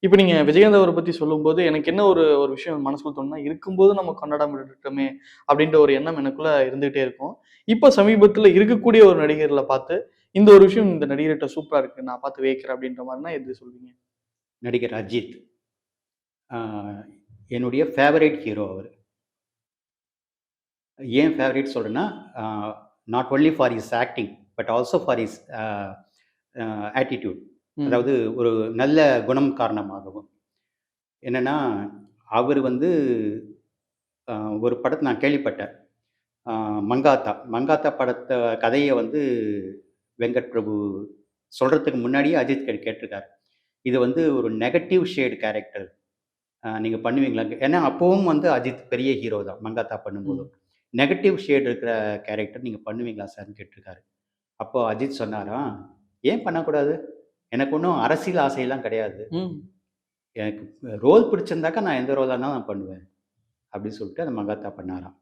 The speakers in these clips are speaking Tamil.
இப்ப நீங்க விஜயகாந்த் அவர பத்தி சொல்லும்போது, எனக்கு என்ன ஒரு ஒரு விஷயம் மனசுக்குள்ள தோணும்னா, இருக்கும்போது நம்ம கொண்டாடாம விட்டுட்டோமே! அப்டின்ற ஒரு எண்ணம் எனக்குள்ள இருந்துகிட்டே இருக்கும். இப்ப சமீபத்துல இருக்கக்கூடிய ஒரு நடிகர்கள பார்த்து, இந்த ஒரு விஷயம் இந்த நடிகர்ட்ட சூப்பரா இருக்கு. நான் பார்த்து வியக்கிறேன் அப்டின்ற மாரினா எது சொல்வீங்க? நடிகர் அஜித். ஆ என்னுடைய ஃபேவரைட் ஹீரோ அவரு. ஏன் ஃபேவரைட் சொல்றேன்னா, ஆ not only for his acting, but also for his attitude. ம். அதாவது ஒரு நல்ல குணம் காரணமாகவும். என்னன்னா, அவரு வந்து அ ஒரு படத்த நான் கேள்விப்பட்டேன். ஆ மங்காத்தா. மங்காத்தா படத்த கதைய வந்து வெங்கட் பிரபு சொல்றதுக்கு முன்னாடியே அஜித் கேட்டிருக்காரு. இது வந்து ஒரு நெகட்டிவ் ஷேட் கேரக்டர். நீங்க பண்ணுவீங்களா? ஏன்னா அப்பவும் வந்து அஜித் பெரிய ஹீரோ தான். மங்காத்தா பண்ணும்போதும். ம். நெகட்டிவ் ஷேட் இருக்கிற கேரக்டர் நீங்க பண்ணுவீங்களா சார்ன்னு கேட்டிருக்காரு. அப்போ அஜித் சொன்னாராம், "ஏன் பண்ணக்கூடாது? எனக்கு ஒண்ணும் அரசியல் ஆசையெல்லாம் கிடையாது. ம். எனக்கு ரோல் பிடிச்சிருந்தாக்கா நான் எந்த ரோலா இருந்தாலும் நான் பண்ணுவேன்." அப்படின்னு சொல்லிட்டு அந்த மங்காத்தா பண்ணாராம்.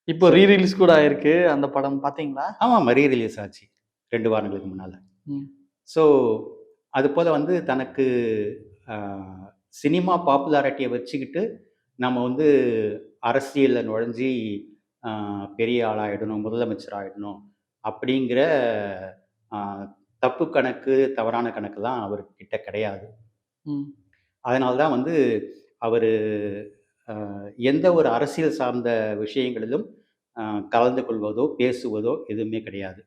இப்போ ஸோ ரிலீஸ் கூட ஆயிருக்கு. அந்த படம் பார்த்தீங்களா? ஆமாமா. ரிலீஸ் ஆச்சு. 2 வாரங்களுக்கு முன்னால. ம். ஸோ அதுபோல வந்து தனக்கு அ சினிமா பாப்புலாரிட்டிய வச்சுக்கிட்டு, நம்ம வந்து அரசியல்ல நுழைஞ்சு அ பெரிய ஆளாயிடணும், முதலமைச்சர் ஆயிடணும் அப்படிங்கிற அ தப்பு கணக்கு, தவறான கணக்கெல்லாம் அவர்கிட்ட கிடையாது. ம். அதனால தான் வந்து அவரு எந்த ஒரு அரசியல் சார்ந்த விஷயங்களிலும் அ கலந்து கொள்வதோ, பேசுவதோ எதுவுமே கிடையாது.